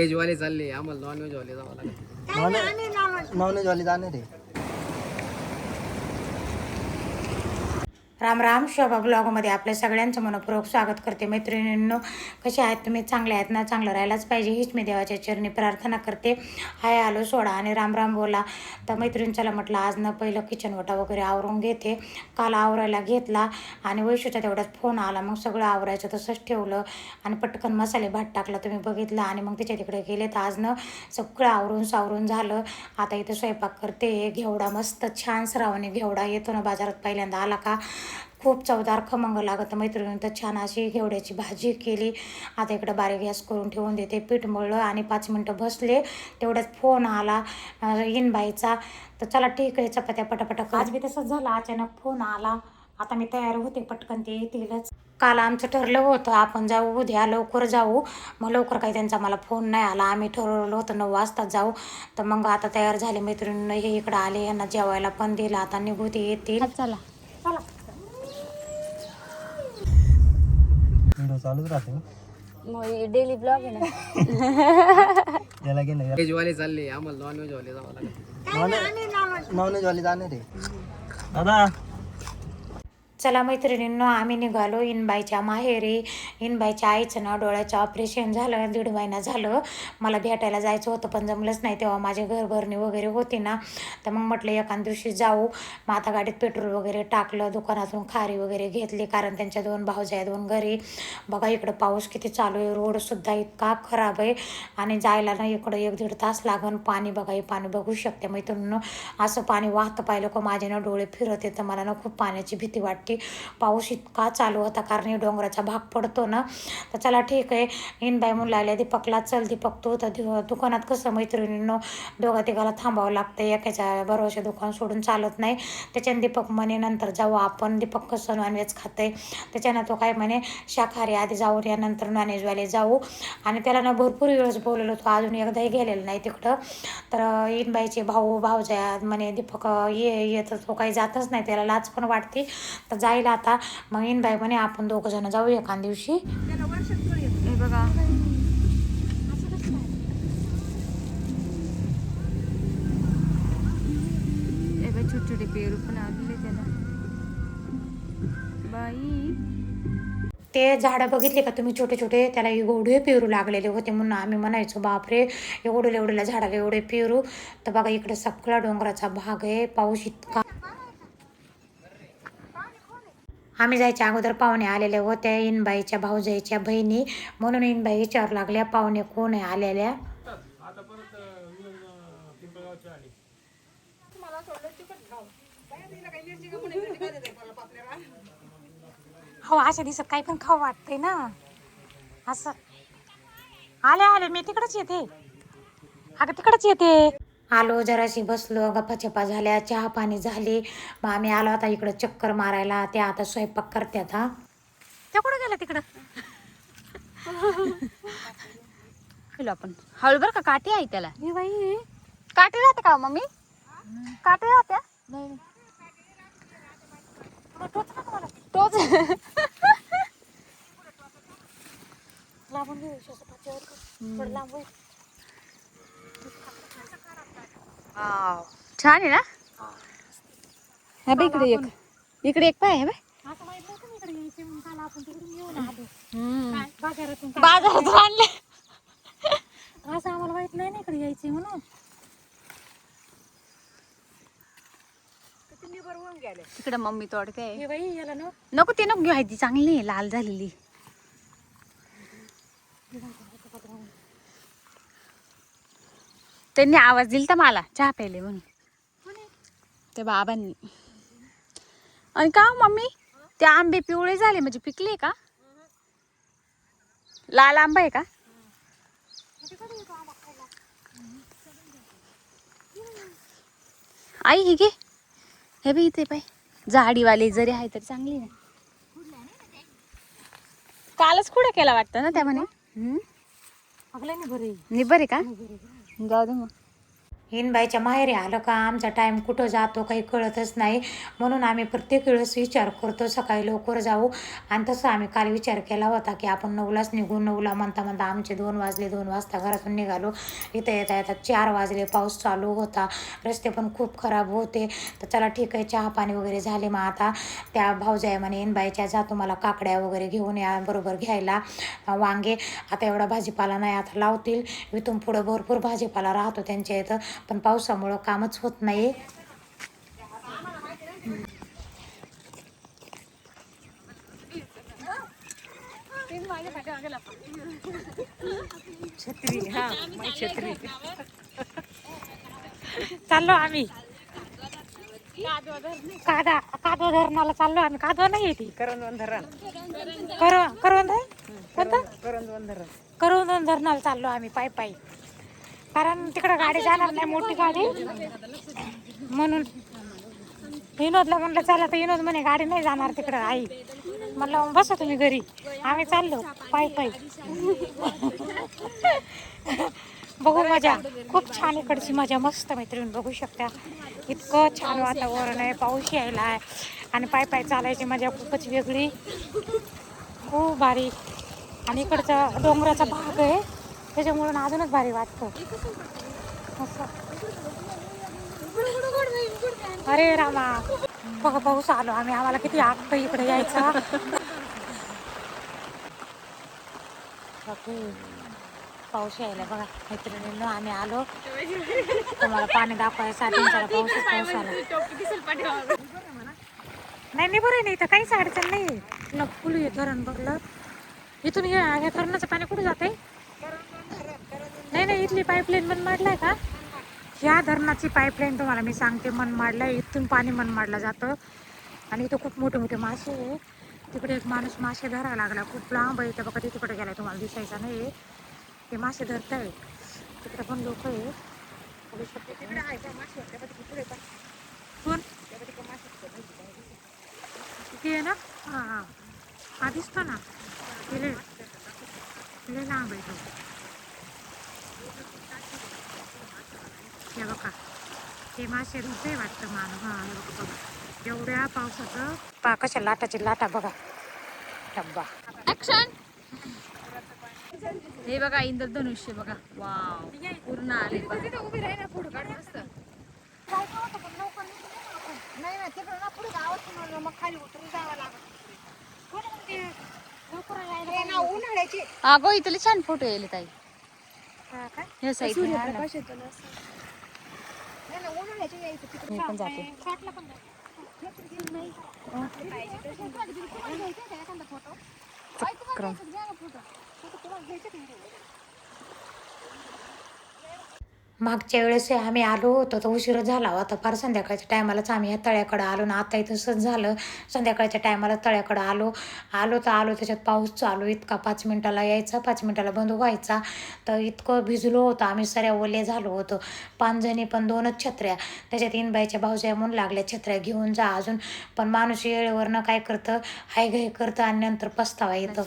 Veg वाले चालले, आम्हाला नॉन व्हेज वाले जावं लागेल. नॉन व्हेज वाले जाणार आहे. राम राम. शोभा ब्लॉगमध्ये आपल्या सगळ्यांचं मनपूर्वक स्वागत करते. मैत्रिणींनो, कसे आहेत तुम्ही? चांगले आहेत ना? चांगलं राहायलाच पाहिजे हीच मी देवाच्या चरणी प्रार्थना करते. हाय आलो सोडा आणि राम राम बोला. तर मैत्रिणींच्याला म्हटलं आज ना पहिलं किचन वटा वगैरे आवरून घेते. काल आवरायला घेतला आणि वैशूचा तेवढ्यात फोन आला. मग सगळं आवरायचं तसंच ठेवलं आणि पटकन मसाले भात टाकला, तुम्ही बघितलं. आणि मग तिच्या तिकडे गेले. तर आज ना सगळं आवरून सावरून झालं. आता इथं स्वयंपाक करते. घेवडा मस्त छान श्रावणी घेवडा येतो ना बाजारात, पहिल्यांदा आला का खूप चवदार खमंग लागतं. मैत्रिणी तर छान अशी घेवड्याची भाजी केली. आता इकडं बारीक गॅस करून ठेवून देते. पीठ मळलं आणि 5 मिनटं बसले. तेवढ्यात फोन आला इनबाईचा. तर चला ठीक आहे, चपात्या पटापटा कर. आज बी तसंच झालं, अचानक फोन आला. आता मी तयार होते, पटकन ते येतीलच. काल आमचं ठरलं होतं आपण जाऊ उद्या, लवकर जाऊ. मग लवकर काही त्यांचा मला फोन नाही आला. आम्ही ठरवलं होतं 9 वाजता जाऊ. तर मग आता तयार झाले मैत्रिणींना, हे इकडं आले, यांना जेवायला पण दिलं. आता निघू ते येतील. चला चला. व्हिडिओ चालूच राहते. डेली ब्लॉग आहे ना. याला घे ना. व्हेज वाले चालले, आम्हाला नॉन व्हेज वाले जावं लागेल. नॉन व्हेज वाले जाणार आहे. दादा चला मैत्रिणींनो, आम्ही निघालो इनबाईच्या माहेरी. इनबाईच्या आईचं ना डोळ्याचं ऑपरेशन झालं, 1.5 महिना झालं. मला भेटायला जायचं होतं पण जमलंच नाही, तेव्हा माझे घरभरणी वगैरे होती ना. तर मग म्हटलं एखाद दिवशी जाऊ. मग आता गाडीत पेट्रोल वगैरे टाकलं, दुकानातून खारी वगैरे घेतली, कारण त्यांच्या 2 भावजा आहेत 2 घरी. बघा इकडं पाऊस किती चालू आहे, रोडसुद्धा इतका खराब आहे. आणि जायला ना इकडं 1-1.5 तास लागन. पाणी बघा, हे पाणी बघू शकते मैत्रिणींनो. असं पाणी वाहतं पाहिलं का माझे ना डोळे फिरत येतं. मला ना खूप पाण्याची भीती वाटते. पाऊस इतका चालू होता, कारण डोंगराचा भाग पडतो ना. तर चला ठीक आहे. इनबाई म्हणून लागल्या दीपकला, चल दीपक तू. तर दुकानात कसं मैत्रिणींनो 2-3 थांबावं लागतं, एकाच्या भरोशा दुकान सोडून चालत नाही. त्याच्यानं दीपक म्हणे नंतर जाऊ आपण. दीपक कसं नॉनव्हेज खाते, त्याच्यानं तो काय म्हणे शाकाहारी आधी जाऊ या, नंतर नॉनव्हेजवाले जाऊ. आणि त्याला ना भरपूर वेळेस बोललेलो होतो, अजून एकदाही गेलेलं नाही तिकडं. तर इनबाईचे भाऊजा म्हणे दीपक येत, तो काही जातच नाही, त्याला लाज पण वाटते. तर जाईल आता. मग इनबाई म्हणे आपण 2 जण जाऊ एखाद दिवशी. हे बघा, छोटे छोटे पेरू पण आलेले त्याला. बाई ते झाडं बघितले का तुम्ही, छोटे छोटे, त्याला एवढे पेरू लागलेले होते. म्हणून आम्ही म्हणायचो बापरे एवढ्या झाडाला एवढे पेरू. तर बघा इकडे सगळा डोंगराचा भाग आहे. पाऊस इतका. आम्ही जायच्या अगोदर पाहुणे आलेले होत्या, इनबाईच्या भाऊजाईच्या बहिणी. म्हणून इनबाई विचारू लागल्या पाहुणे कोण आहे आलेल्या. हो, अशा दिवसात काही पण खाऊ वाटते ना. असं आले मी तिकडच येते. अगं तिकडच येते. आलो, जराशी बसलो, गप्पाछप्पा झाल्या, चहा पाणी झाली. मग आम्ही आलो आता इकडं चक्कर मारायला. त्या आता स्वयंपाक करतात. हा, त्या कुठं गेला तिकडं? आपण हळू बर का, काठी आहे त्याला. हे बाई काठी राहते का मम्मी? काठी राहत्या तोच. लांबून घेऊ थोडं लांब होईल. छान आहे ना. हा बाई, इकडे एक पाय आहे बाई. असं माहित नव्हतं इकडे यायचे म्हणून. काल आपण तिकडून घेऊन आलो बाजारातून. बाजारात आणले. असं आम्हाला माहित नाही ना इकडे यायचे म्हणून. तिकडे मम्मी तोडते. हे बाई याला ना नको ते नको घ्यायची, चांगली आहे लाल झालेली. त्यांनी आवाज दिला तर मला चहा प्यायले म्हणून, ते बाबांनी. आणि का मम्मी ते आंबे पिवळे झाले म्हणजे पिकले का? लाल आंबा आहे का? आई हे घे. हे बी इथे पाय, झाडीवाले जरी आहे तरी चांगली ना. कालच खुडा केला वाटतं ना त्या म्हणे. अगला नाही बरे नि बरे का? जाऊ दे मग. इनबाईच्या माहेरी आलं का आमचा टाईम कुठं जातो काही कळतच नाही. म्हणून आम्ही प्रत्येक वेळेस विचार करतो सकाळी लवकर जाऊ. आणि तसं आम्ही काल विचार केला होता की आपण 9लाच निघू. 9ला म्हणता म्हणता आमचे 2 वाजले. 2 वाजता घरातून निघालो. इथं येता येता 4 वाजले. पाऊस चालू होता. रस्ते पण खूप खराब होते. तर चला ठीक आहे, चहा पाणी वगैरे झाले. मग आता त्या भाऊजाई म्हणे इनबाईच्या जा तुम्हाला काकड्या वगैरे घेऊन या बरोबर घ्यायला, वांगे. आता एवढा भाजीपाला नाही, आता लावतील. इथून पुढं भरपूर भाजीपाला राहतो त्यांच्या इथं, पण पावसामुळं कामच होत नाही. छत्री, हा छत्री. चाललो आम्ही कादवा धरणाला चाललो आम्ही. कादवा नाही ती करंजवन धरण. करवंद धरणाला चाललो आम्ही पायी. कारण तिकडं गाडी जाणार नाही, मोठी गाडी. म्हणून विनोदला म्हणलं चला, तर विनोद म्हणे गाडी नाही जाणार तिकडं आई. म्हणलं बसा तुम्ही घरी. आम्ही चाललो पायी. बघू मजा. खूप छान इकडची मजा. मस्त मैत्रीण बघू शकता. इतकं छान वातावरण आहे. पाऊस यायला आहे आणि पायी चालायची मजा खूपच वेगळी. खूप भारी. आणि इकडचा डोंगराचा भाग आहे त्याच्यामुळं अजूनच भारी वाटतं असं. अरे रामा, बघा पाऊस आलो आम्ही. आम्हाला किती आगतं इकडे यायचा. पाऊस यायला बघा मैत्रिणींनो. आम्ही आलो तुम्हाला पाणी दाखवायसाठी. पाऊस आला नाही बरं नाही. इथं काहीच अडचण नाही. फुल धरण बघलं. इथून ह्या धरणाचं पाणी कुठे जाते? नाही इथली पाईपलाईन मनमाडला आहे का? ह्या धरणाची पाईपलाईन तुम्हाला मी सांगते मनमाडला. इथून पाणी मनमाडला जातं. आणि इथं खूप मोठे मासे आहे. तिकडे एक माणूस मासे धरायला लागला. खूप लांब आहे. बघा तिकडे गेलाय, तुम्हाला दिसायचा नाही. ते मासे धरताय. तिकडे पण लोक आहे. कोण ते आहे ना? हा दिसतो ना. लांब आहे तो. हे बघा ते मासे धरतंय वाटतं माणूस. हा हे बघा एवढ्या पावसाचं कशा लाटाची लाटा बघा. डब्बा ऍक्शन. हे बघा इंद्रधनुष्य बघा. वाव, पूर्ण आले. उभी राही ना, फोटो काढ मस्त. नाही ना तिकडं ना पुढे गावात मग खाली उतरून जावं लागत. उन्हाळ्याची अगो इथले छान फोटो येले ताई. या साईड मी पण जाते. मागच्या वेळेस आम्ही आलो होतो तर उशीर झाला होता. फार संध्याकाळच्या टायमालाच आम्ही ह्या तळ्याकडं आलो ना. आता तसंच झालं. संध्याकाळच्या टायमाला तळ्याकडं आलो त्याच्यात पाऊस चालू. इतका 5 मिनिटाला यायचा, 5 मिनिटाला बंद व्हायचा. तर इतकं भिजलो होतो आम्ही. सऱ्या ओले झालो होतो. 5 जणी पण 2च छत्र्या. त्याच्यात इनबाईच्या भाऊजाई म्हणून लागल्या छत्र्या घेऊन जा अजून. पण माणूस वेळेवरनं काय करतं, हायघाई करतं आणि नंतर पस्तावा येतो.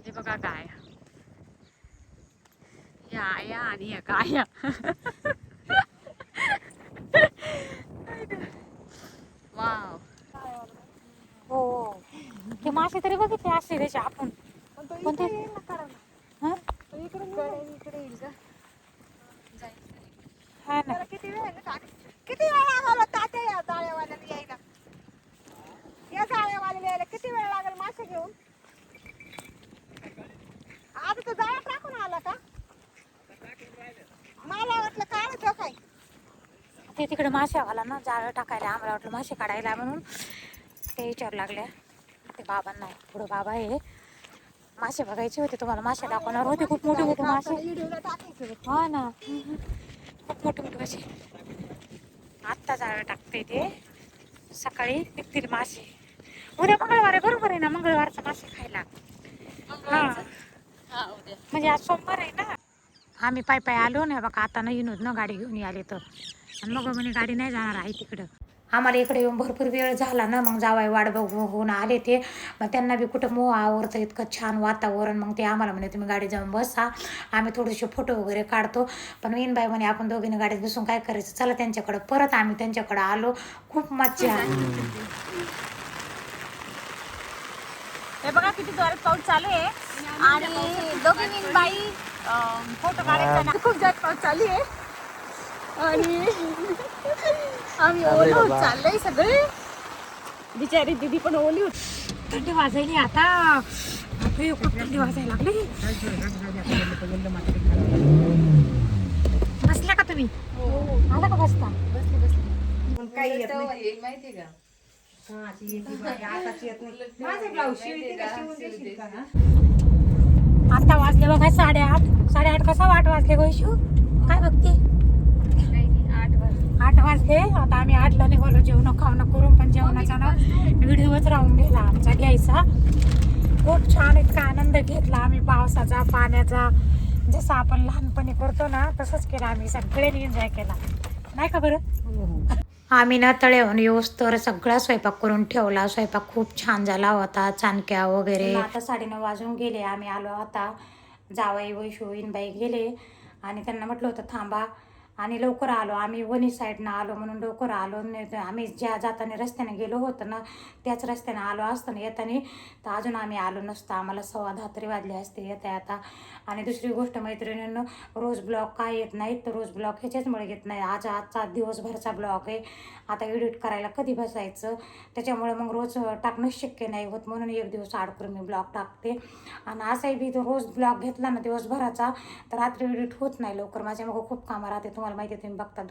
हे बघा काय या आणि या काय. वाव. हो ते मासे तरी बघितले असते त्याचे आपण. पण ते हा ना. किती वेळ लागला तात्या या जाळ्यावाल्याला यायला? या जाळ्यावाल्याला यायला किती वेळ लागेल मासे घेऊन? आता तो जाळ्या टाकून आला का? मला वाटलं काढतो काय. ते तिकडे माशावाला ना जाळं टाकायला. आम्हाला वाटलं मासे काढायला म्हणून ते विचारू लागल्या. ते बाबांना पुढं बाबा आहे. मासे बघायचे होते तुम्हाला. मासे दाखवणार होते. खूप मोठे मोठे मासे. हा ना खूप मोठे मोठे मासे. आत्ता जाळं टाकते ते. सकाळी निघतील मासे. उद्या मंगळवार आहे बरोबर आहे ना? मंगळवारचा मासे खायला. हा उद्या म्हणजे आज सोमवार आहे ना. आम्ही पाय पाय आलो नाही बघा, आता नाही विनोद ना गाडी घेऊन आले तर, आणि मग म्हणे गाडी नाही जाणार आहे तिकडं. आम्हाला इकडे येऊन भरपूर वेळ झाला ना, मग जावाई वाट बघून आले ते. मग त्यांना बी कुठं मोह आवडतं, इतकं छान वातावरण. मग ते आम्हाला म्हणे तुम्ही गाडी जाऊन बसा, आम्ही थोडेसे फोटो वगैरे काढतो. पण विनबाई म्हणे आपण दोघींनी गाडीत बसून काय करायचं, चला त्यांच्याकडं. परत आम्ही त्यांच्याकडं आलो, खूप मज्जा आली. हे बघा किती जोरात पाऊस चालू आहे आणि दोघींनी बाई फोटो काढायचा ना, खूप जोरात पाऊस चालू आहे आणि आम्ही ओली होत चाललोय सगळे. बिचारी दिदी पण ओली होत. थंडी वाजायली आता, बापरे, खूप थंडी वाजायला लागली. बसल्या का तुम्ही? आला का बसता? काही येत नाही माहिती का. आता वाजले बघा 8:30 कसा 8 वाजले गोयशू? काय बघते? 8 वाजले. आता आम्ही 8ला निघालो जेवण खावणं करून, पण जेवणाचा ना व्हिडिओच राहून गेला आमचा घ्यायचा. खूप छान इतका आनंद घेतला आम्ही पावसाचा, पाण्याचा. जसं आपण लहानपणी करतो ना तसंच केलं आम्ही, सगळ्यांनी एन्जॉय केला नाही का बरं. आम्ही ना तळेहून येऊस तर सगळा स्वयंपाक करून ठेवला. स्वयंपाक खूप छान झाला होता, चाणक्या वगैरे. आता 9:30 वाजून गेले. आम्ही आलो आता, जावई वैशू विनबाई गेले आणि त्यांना म्हटलं होतं थांबा, आणि लवकर आलो आम्ही. वणी साईडनं आलो म्हणून लवकर आलो. आम्ही ज्या जाताना रस्त्याने गेलो होतो ना त्याच रस्त्याने आलो असतो ना येताना, तर अजून आम्ही आलो नसतो. आम्हाला 10:15 तरी वाजले असते येता आता. आणि दुसरी गोष्ट मैत्रिणींनो, रोज ब्लॉग काय येत नाहीत, तर रोज ब्लॉग ह्याच्याचमुळे येत नाही. आजचा दिवसभरचा ब्लॉग आहे, आता एडिट करायला कधी बसायचं, त्याच्यामुळे मग रोज टाकणं शक्य नाही होत. म्हणून एक दिवस आड करून मी ब्लॉग टाकते. आणि असंही बी रोज ब्लॉग घेतला ना दिवसभराचा तर रात्री एडिट होत नाही लवकर. माझ्या मग खूप कामं राहते, तुम्हाला माहिती आहे, तुम्ही बघता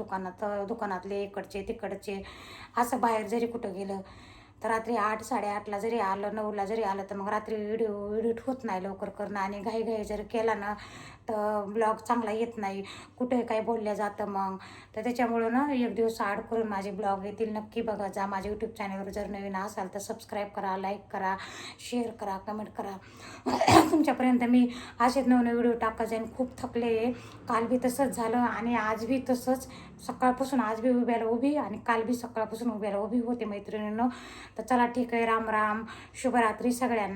दुकानातले इकडचे तिकडचे. असं बाहेर जरी कुठं गेलं तर रात्री 8, 8:30ला जरी आलं, 9ला जरी आलं, तर मग रात्री व्हिडिओ एडिट होत नाही लवकर करणं. आणि घाई जर केला ना तर ब्लॉग चांगला येत नाही, कुठे काय बोलल्या जातं मग. तर त्याच्यामुळं ना एक दिवस आड करून माझे ब्लॉग येतील. नक्की बघा जा. माझ्या यूट्यूब चॅनलवर जर नवीन असाल तर सबस्क्राईब करा, लाईक करा, शेअर करा, कमेंट करा. तुमच्यापर्यंत मी असेच नवनवे व्हिडिओ टाकत जाईन. खूप थकले आहे. काल बी तसंच झालं आणि आज बी तसंच. सकाळपासून आज बी उभ्याला उभी आणि काल बी सकाळपासून उभ्याला उभी होते मैत्रिणींनो. तर चला ठीक आहे, राम राम, शुभरात्री सगळ्यांना.